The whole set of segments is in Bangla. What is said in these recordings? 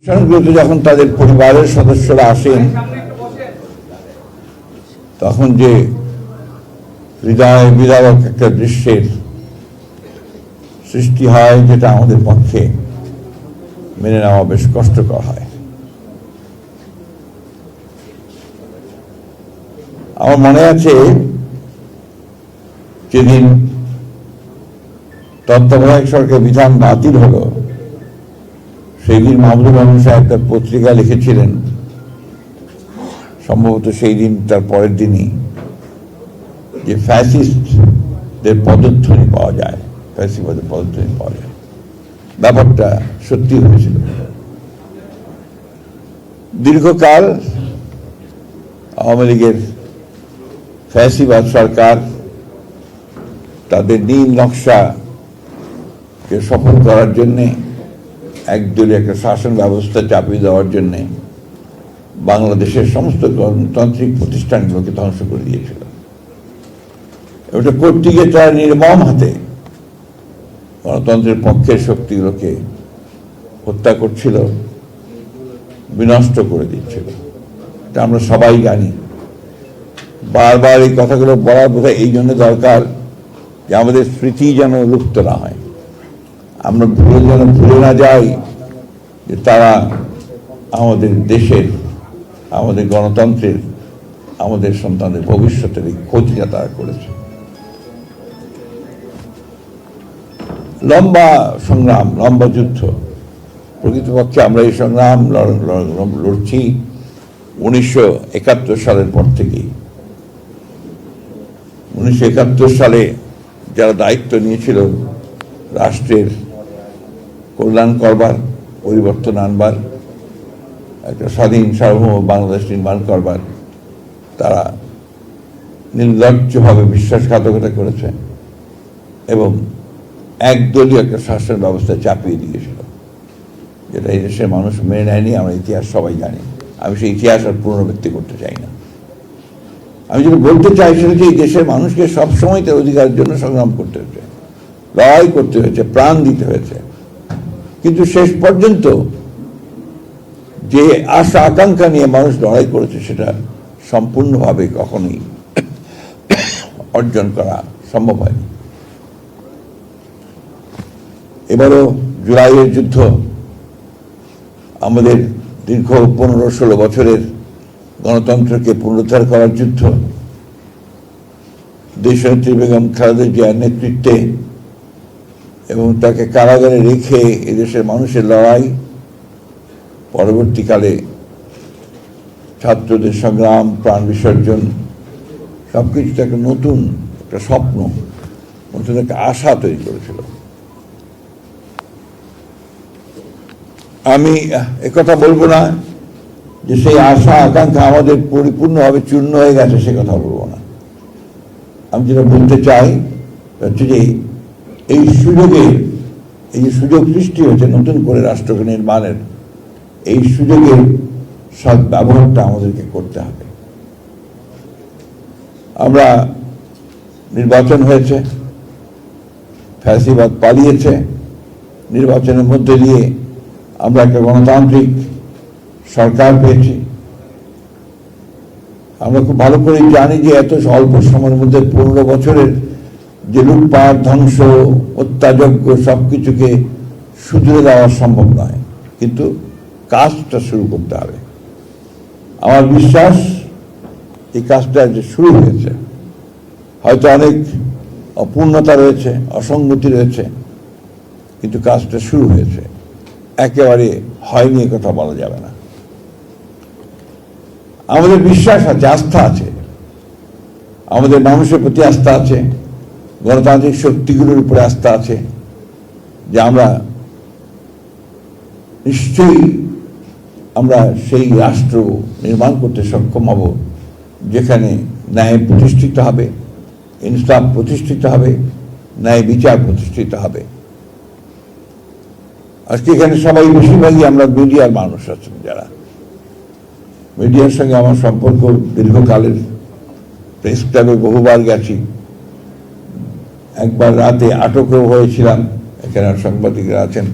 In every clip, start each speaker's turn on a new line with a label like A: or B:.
A: অনুষ্ঠানগুলোতে যখন তাদের পরিবারের সদস্যরা আসেন তখন যে হৃদয় বিদারক একটা দৃশ্যের সৃষ্টি হয় যেটা আমাদের পক্ষে মেনে নেওয়া বেশ কষ্টকর হয়। আমার মনে আছে যেদিন তত্ত্বাবধায়ক সরকার বিধান বাতিল হলো সেই দিন মাহমুদুর রহমান সাহেব তার পত্রিকা লিখেছিলেন, সম্ভবত সেই দিন তার পরের দিনই, যে ফ্যাসিস্টদের পদধ্বনি পাওয়া যায়, ফ্যাসিবাদের পদধ্বনি পাওয়া যায়। ব্যাপারটা সত্যি হয়েছিল। দীর্ঘকাল আওয়ামী লীগের ফ্যাসিবাদ সরকার তাদের নীল নকশাকে সফল করার জন্যে একদলীয় একটা শাসন ব্যবস্থা চাপিয়ে দেওয়ার জন্যে বাংলাদেশের সমস্ত গণতান্ত্রিক প্রতিষ্ঠানগুলোকে ধ্বংস করে দিয়েছিল। এটা করতে গিয়ে তারা নির্মম হাতে গণতন্ত্রের পক্ষের শক্তিগুলোকে হত্যা করছিল, বিনষ্ট করে দিচ্ছিল। এটা আমরা সবাই জানি। বারবার এই কথাগুলো বলার বোধহয় এই জন্য দরকার যে আমাদের স্মৃতি যেন লুপ্ত না হয়, আমরা ভুলে না যাই যে তারা আমাদের দেশের, আমাদের গণতন্ত্রের, আমাদের সন্তানের ভবিষ্যতের এই ক্ষতিটা তারা করেছে। লম্বা সংগ্রাম, লম্বা যুদ্ধ। প্রকৃতপক্ষে আমরা এই সংগ্রাম লড়ছি 1971 সালের পর থেকেই। 1971 সালে যারা দায়িত্ব নিয়েছিল রাষ্ট্রের কল্যাণ করবার, পরিবর্তন আনবার, একটা স্বাধীন সার্বভৌম বাংলাদেশ নির্মাণ করবার, তারা নির্লজ্জভাবে বিশ্বাসঘাতকতা করেছে এবং একদলীয় একটা শাসন ব্যবস্থা চাপিয়ে দিয়েছিল, যেটা এই দেশের মানুষ মেনে নেয়নি। আমরা ইতিহাস সবাই জানি। আমি সেই ইতিহাস আর পুনরাবৃত্তি করতে চাই না। আমি যেটা বলতে চাই সেটা যে এই দেশের মানুষকে সবসময় তার অধিকারের জন্য সংগ্রাম করতে হয়েছে, লড়াই করতে হয়েছে, প্রাণ দিতে হয়েছে, কিন্তু শেষ পর্যন্ত যে আশা আকাঙ্ক্ষা নিয়ে মানুষ লড়াই করেছে সেটা সম্পূর্ণভাবে কখনোই অর্জন করা সম্ভব হয়নি। এবারও জুলাইয়ের যুদ্ধ আমাদের দীর্ঘ 15-16 বছরের গণতন্ত্রকে পুনরুদ্ধার করার যুদ্ধ। দেশনেত্রী বেগম খালেদা জিয়ার নেতৃত্বে এবং তাকে কারাগারে রেখে এদেশের মানুষের লড়াই, পরবর্তীকালে ছাত্রদের সংগ্রাম, প্রাণ বিসর্জন, সবকিছুতে একটা নতুন একটা স্বপ্ন, নতুন একটা আশা তৈরি করেছিল। আমি একথা বলবো না যে সেই আশা আকাঙ্ক্ষা আমাদের পরিপূর্ণভাবে চূর্ণ হয়ে গেছে, সে কথা বলবো না। আমি যেটা বলতে চাই হচ্ছে যে এই যে সুযোগ সৃষ্টি হয়েছে নতুন করে রাষ্ট্রকে নির্মাণের, এই সুযোগের সৎ ব্যবহারটা আমাদেরকে করতে হবে। আমরা নির্বাচন হয়েছে, ফ্যাসিবাদ পালিয়েছে, নির্বাচনের মধ্যে দিয়ে আমরা একটা গণতান্ত্রিক সরকার পেয়েছি। আমরা খুব ভালো করে জানি যে এত অল্প সময়ের মধ্যে 15 বছরের যে লুটপাট, ধ্বংস, হত্যাযজ্ঞ সবকিছুকে শুধরে দেওয়া সম্ভব নয়, কিন্তু কাজটা শুরু করতে হবে। আমার বিশ্বাস এই কাজটা যে শুরু হয়েছে, হয়তো অনেক অপূর্ণতা রয়েছে, অসঙ্গতি রয়েছে, কিন্তু কাজটা শুরু হয়েছে। একেবারে হয়নি এ কথা বলা যাবে না। আমাদের বিশ্বাস আছে, আস্থা আছে, আমাদের মানুষের প্রতি আস্থা আছে, গণতান্ত্রিক শক্তিগুলোর উপরে আস্থা আছে যে আমরা নিশ্চয়ই সেই রাষ্ট্র নির্মাণ করতে সক্ষম হব যেখানে ন্যায় প্রতিষ্ঠিত হবে, ইনসাফ প্রতিষ্ঠিত হবে, ন্যায় বিচার প্রতিষ্ঠিত হবে। আজকে এখানে সবাই বেশিরভাগই আমরা মিডিয়ার মানুষ আছেন, যারা মিডিয়ার সঙ্গে আমার সম্পর্ক দীর্ঘকালের। প্রেস ক্লাবে বহুবার গেছি, একবার রাতে আটকও হয়েছিলাম। এখানে সাংবাদিকরা আছেন,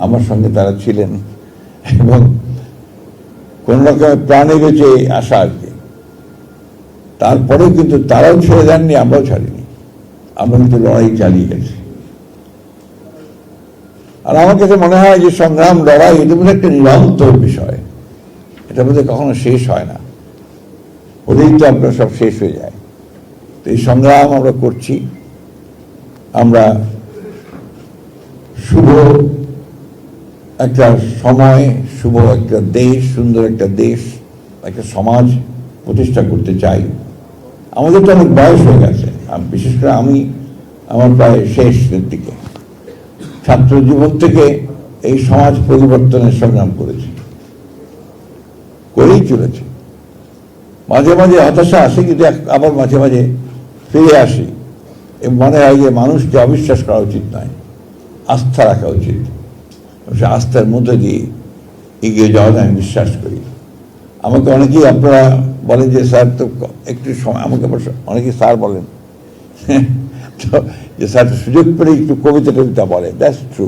A: আমার সঙ্গে তারা ছিলেন। এবং কোন রকমের প্রাণে বেঁচে আসা আর কি। তারপরেও কিন্তু তারাও ছেড়ে দেননি, আমরাও ছাড়িনি, আমরা কিন্তু লড়াই চালিয়ে গেছি। আর আমার কাছে মনে হয় যে সংগ্রাম, লড়াই এটা বোধহয় একটা নিরন্তর বিষয়, এটা বোধহয় কখনো শেষ হয় না, ওদেরই তো আপনার সব শেষ হয়ে যায়। তো এই সংগ্রাম আমরা করছি, আমরা শুভ একটা সময়, শুভ একটা দেশ, সুন্দর একটা দেশ, একটা সমাজ প্রতিষ্ঠা করতে চাই। আমাদের তো অনেক বয়স হয়ে গেছে, বিশেষ করে আমি আমার প্রায় শেষের দিকে ছাত্র জীবন থেকে এই সমাজ পরিবর্তনের সংগ্রাম করেছি, করেই চলেছি। মাঝে মাঝে হতাশা আসে, কিন্তু আবার মাঝে মাঝে ফিরে আসি এবং মনে হয় যে মানুষকে অবিশ্বাস করা উচিত নয়, আস্থা রাখা উচিত। সে আস্থার মধ্যে দিয়ে এগিয়ে যাওয়াটা আমি বিশ্বাস করি। আমাকে অনেকেই আপনারা বলেন যে স্যার তো একটু সময়, আমাকে অনেকেই স্যার বলেন তো যে স্যার সুযোগ পেলে একটু কবিতা টবিতা বলে, দ্যাটস ট্রু।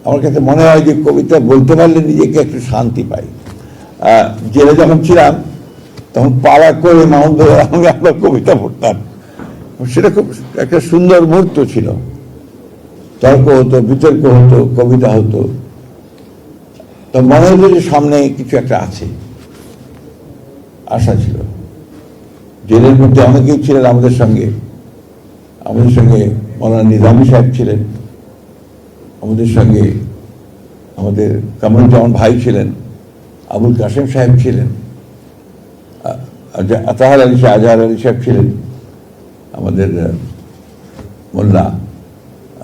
A: আমার কাছে মনে হয় যে কবিতা বলতে পারলে নিজেকে একটু শান্তি পাই। জেলে যখন ছিলাম তখন পাড়া করে মাউন্ট আমরা কবিতা পড়তাম, সেটা খুব একটা সুন্দর মুহূর্ত ছিল। তর্ক হতো, বিতর্ক হতো, কবিতা হতো। তো মনে হতো যে সামনে কিছু একটা আছে, আশা ছিল। জেলের মধ্যে অনেকেই ছিলেন আমাদের সঙ্গে মৌলানা নিজামী সাহেব ছিলেন আমাদের সঙ্গে, আমাদের কামরুজ্জামান ভাই ছিলেন, আবুল কাসেম সাহেব ছিলেন, আজহার আলী সাহেব ছিলেন, আমাদের মোল্লা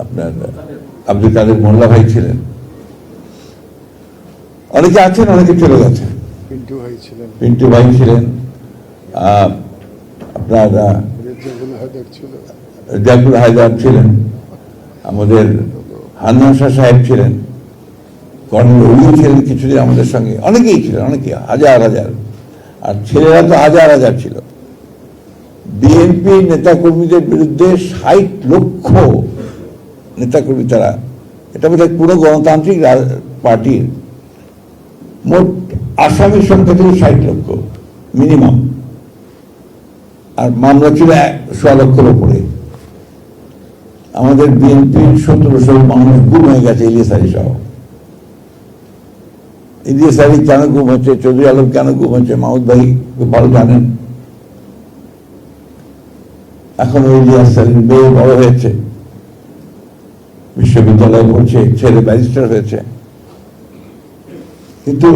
A: আপনার আব্দুল কাদের মোল্লা ভাই ছিলেন, অনেকে আছেন, অনেকে চলে গেছেন। পিন্টু ভাই ছিলেন, আপনার রেজাকুল হায়দার ছিলেন, আমাদের হান্নান শাহ সাহেব ছিলেন, কর্নেল অলি ছিলেন কিছুদিন আমাদের সঙ্গে, অনেকেই ছিলেন, অনেকে হাজার হাজার, আর ছেলেরা তো হাজার হাজার ছিল। বিএনপি নেতাকর্মীদের বিরুদ্ধে ৬০ লক্ষ নেতাকর্মী, তারা, এটা বোধহয় পুরো গণতান্ত্রিক পার্টির মোট আসামির সংখ্যা ছিল ৬০ লক্ষ মিনিমাম, আর মামলা ছিল ১০০ লক্ষের উপরে। আমাদের বিএনপির ১৭০০ মানুষ গুম হয়ে গেছে, ইলিয়াস আলী সহ। ইলিয়াস আলী কেন গুম হচ্ছে, চৌধুরী আলম কেন গুম হচ্ছে, মাহমুদ ভাই খুব ভালো জানেন। এখন ওই ইলিয়াস আলীর মেয়ে বড় হয়েছে, বিশ্ববিদ্যালয়ে পড়ছে, ছেলে ব্যারিস্টার হয়েছে, কিন্তু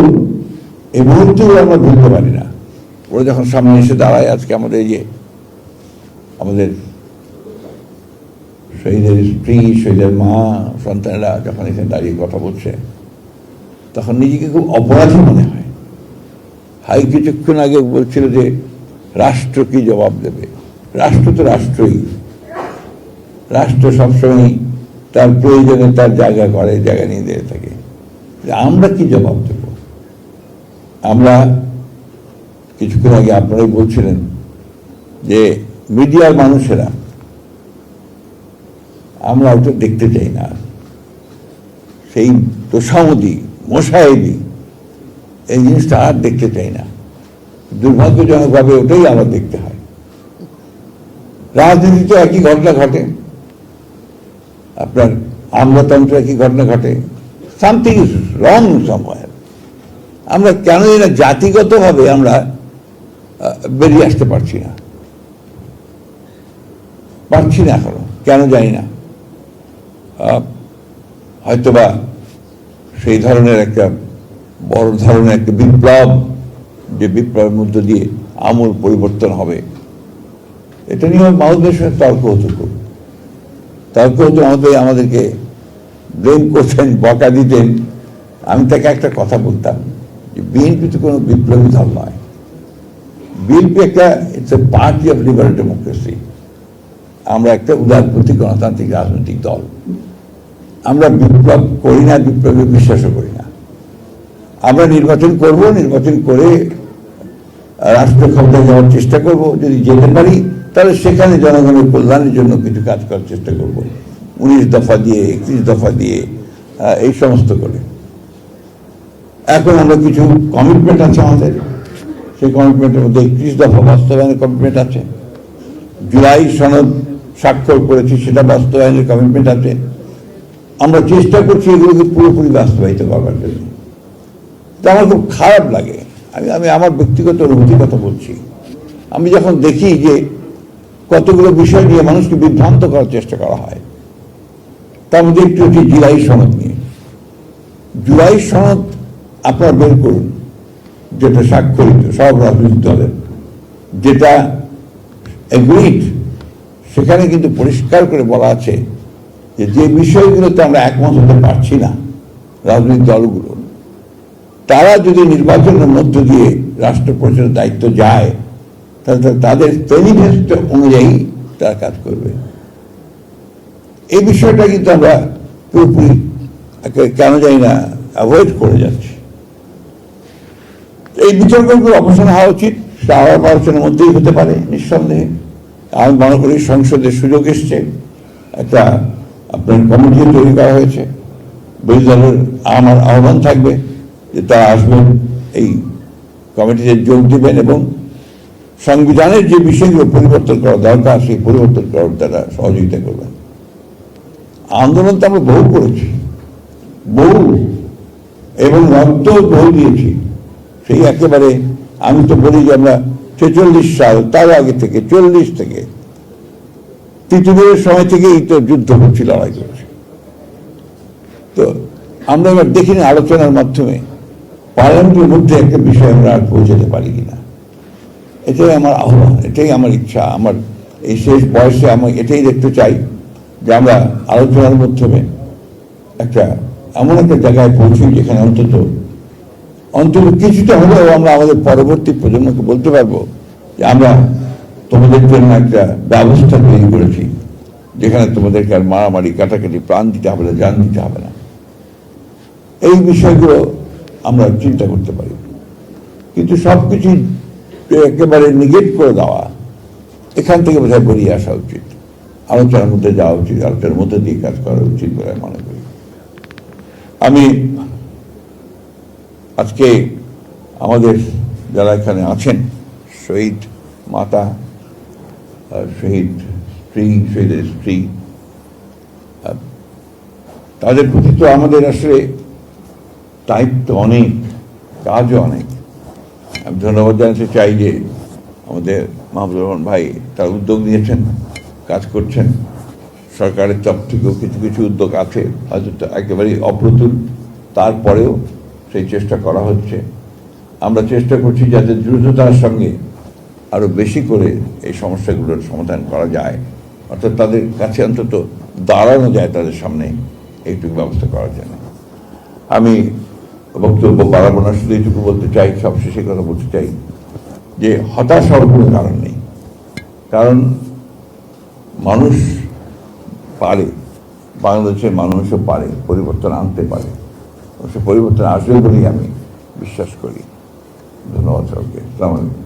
A: এই মুহূর্তেও আমরা ভুলতে পারি না। ওরা যখন সামনে এসে দাঁড়ায়, আজকে আমাদের আমাদের শহীদের স্ত্রী, শহীদের মা, সন্তানেরা যখন এখানে দাঁড়িয়ে কথা বলছে, তখন নিজেকে খুব অপরাধী মনে হয়। হাই কিছুক্ষণ আগে বলছিল যে রাষ্ট্র কি জবাব দেবে। রাষ্ট্র তো রাষ্ট্রই, রাষ্ট্র সবসময় তার প্রয়োজনে তার জায়গা করে, জায়গা নিয়ে দিয়ে থাকে। আমরা কি জবাব দেব? আমরা কিছুক্ষণ আগে আপনারাই বলছিলেন যে মিডিয়ার মানুষেরা, আমরা ওটা দেখতে চাই না, সেই তোষামদি, মোশাহেদি, এই জিনিসটা আর দেখতে চাই না। দুর্ভাগ্যজনকভাবে ওটাই আমরা দেখতে হয়। রাজনীতিতে একই ঘটনা ঘটে, আপনার আমলাতন্ত্রে একই ঘটনা ঘটে। Something is wrong somewhere. আমরা কেন না জাতিগতভাবে আমরা বেরিয়ে আসতে পারছি না এখনো, কেন জানি না। হয়তোবা সেই ধরনের একটা বড় ধরনের একটা বিপ্লব, যে বিপ্লবের মধ্য দিয়ে আমূল পরিবর্তন হবে, এটা নিয়ে মাহমুদের সঙ্গে তর্ক হতো, আমাদেরকে ব্লেম করতেন, বকা দিতেন। আমি তাকে একটা কথা বলতাম যে বিএনপি তো কোনো বিপ্লবী দল নয়, বিএনপি একটা it's a party of liberal democracy. আমরা একটা উদারপন্থী গণতান্ত্রিক রাজনৈতিক দল। আমরা বিপ্লব করি না, বিপ্লবে বিশ্বাসও করি না। আমরা নির্বাচন করব, নির্বাচন করে রাষ্ট্র ক্ষমতায় যাওয়ার চেষ্টা করব, যদি যেতে পারি তাহলে সেখানে জনগণের কল্যাণের জন্য কিছু কাজ করার চেষ্টা করব, 19 দফা দিয়ে, 31 দফা দিয়ে, এই সমস্ত করে। এখন আমরা কিছু কমিটমেন্ট আছে আমাদের, সেই কমিটমেন্টের মধ্যে 31 দফা বাস্তবায়নের কমিটমেন্ট আছে, জুলাই সনদ স্বাক্ষর করেছি সেটা বাস্তবায়নের কমিটমেন্ট আছে। আমরা চেষ্টা করছি এগুলোকে পুরোপুরি বাস্তবায়িত করবার জন্য। তো আমার খুব খারাপ লাগে, আমি আমার ব্যক্তিগত অনুভূতির কথা বলছি। আমি যখন দেখি যে কতগুলো বিষয় নিয়ে মানুষকে বিভ্রান্ত করার চেষ্টা করা হয়, তার মধ্যে একটু হচ্ছে জুলাই সনদ নিয়ে। জুলাই সনদ আপনারা বের করুন, যেটা স্বাক্ষরিত সব রাজনৈতিক দলের, যেটা এগ্রিড, সেখানে কিন্তু পরিষ্কার করে বলা আছে যে বিষয়গুলোতে আমরা একমত হতে পারছি না রাজনৈতিক দলগুলো, তারা যদি নির্বাচনের মধ্য দিয়ে রাষ্ট্র পরিচালনার দায়িত্ব যায়, তাহলে তাদের ম্যানিফেস্টো অনুযায়ী তারা কাজ করবে। এই বিষয়টা কিন্তু আমরা পুরোপুরি কেন জানি না অ্যাভয়েড করে যাচ্ছি। এই বিতর্কগুলো অবসান হওয়া উচিত, সেটা আলোচনার মধ্যেই হতে পারে নিঃসন্দেহে। আমি মনে করি সংসদের সুযোগ এসছে, একটা আপনার কমিটি তৈরি করা হয়েছে, বিরোধী দলের আমার আহ্বান থাকবে যে তারা আসবেন, এই কমিটিতে যোগ দেবেন এবং সংবিধানের যে বিষয়গুলো পরিবর্তন করা দরকার সেই পরিবর্তন করার তারা সহযোগিতা করবেন। আন্দোলন তো আমরা বহু করেছি, বহু, এবং রক্ত বহু দিয়েছি। সেই একেবারে আমি তো বলি যে আমরা 46 সাল, তার আগে থেকে 40 থেকে তৃতীয় সময় থেকেই তো যুদ্ধ করছি, লড়াই করছি। তো আমরা এবার দেখিনি আলোচনার মাধ্যমে পার্লামেন্টের মধ্যে একটা বিষয় আমরা আর পৌঁছাতে পারি কিনা। এটাই আমার আহ্বান, এটাই আমার ইচ্ছা। আমার এই শেষ বয়সে আমি এটাই দেখতে চাই যে আমরা আলোচনার মাধ্যমে একটা এমন একটা জায়গায় পৌঁছি যেখানে অন্তত কিছুটা হলেও আমরা আমাদের পরবর্তী প্রজন্মকে বলতে পারবো যে আমরা তোমাদের জন্য একটা ব্যবস্থা তৈরি করেছি, যেখানে তোমাদেরকে আর মারামারি, কাটাকাটি, প্রাণ দিতে হবে না, জান দিতে হবে না। এই বিষয়গুলো আমরা চিন্তা করতে পারি। কিন্তু সবকিছু একেবারে নিগেট করে দেওয়া, এখান থেকে বোধহয় বেরিয়ে আসা উচিত, আলোচনার মধ্যে যাওয়া উচিত, আলোচনার মধ্যে দিয়ে কাজ করা উচিত বলে মনে করি। আমি আজকে আমাদের যারা এখানে আছেন, শহীদ মাতা, শহীদ স্ত্রী, শহীদের স্ত্রী, তাদের প্রতি তো আমাদের আসলে দায়িত্ব অনেক, কাজও অনেক। আমি ধন্যবাদ জানাতে চাই যে আমাদের মাহবুবুর রহমান ভাই তার উদ্যোগ নিয়েছেন, কাজ করছেন। সরকারের তরফ থেকেও কিছু কিছু উদ্যোগ আছে, হয়তো একেবারেই অপ্রতুল, তারপরেও সেই চেষ্টা করা হচ্ছে। আমরা চেষ্টা করছি যাতে দ্রুততার সঙ্গে আরও বেশি করে এই সমস্যাগুলোর সমাধান করা যায়, অর্থাৎ তাদের কাছে অন্তত দাঁড়ানো যায়, তাদের সামনে এইটুকু ব্যবস্থা করার জন্য। আমি বক্তব্য বাড়াবো না, শুধু এইটুকু বলতে চাই, সবশেষে কথা বলতে চাই যে হতাশ হওয়ার কোনো কারণ নেই। কারণ মানুষ পারে, বাংলাদেশের মানুষও পারে, পরিবর্তন আনতে পারে। সে পরিবর্তন আসবে বলেই আমি বিশ্বাস করি। ধন্যবাদ সবাইকে। আসসালামু আলাইকুম।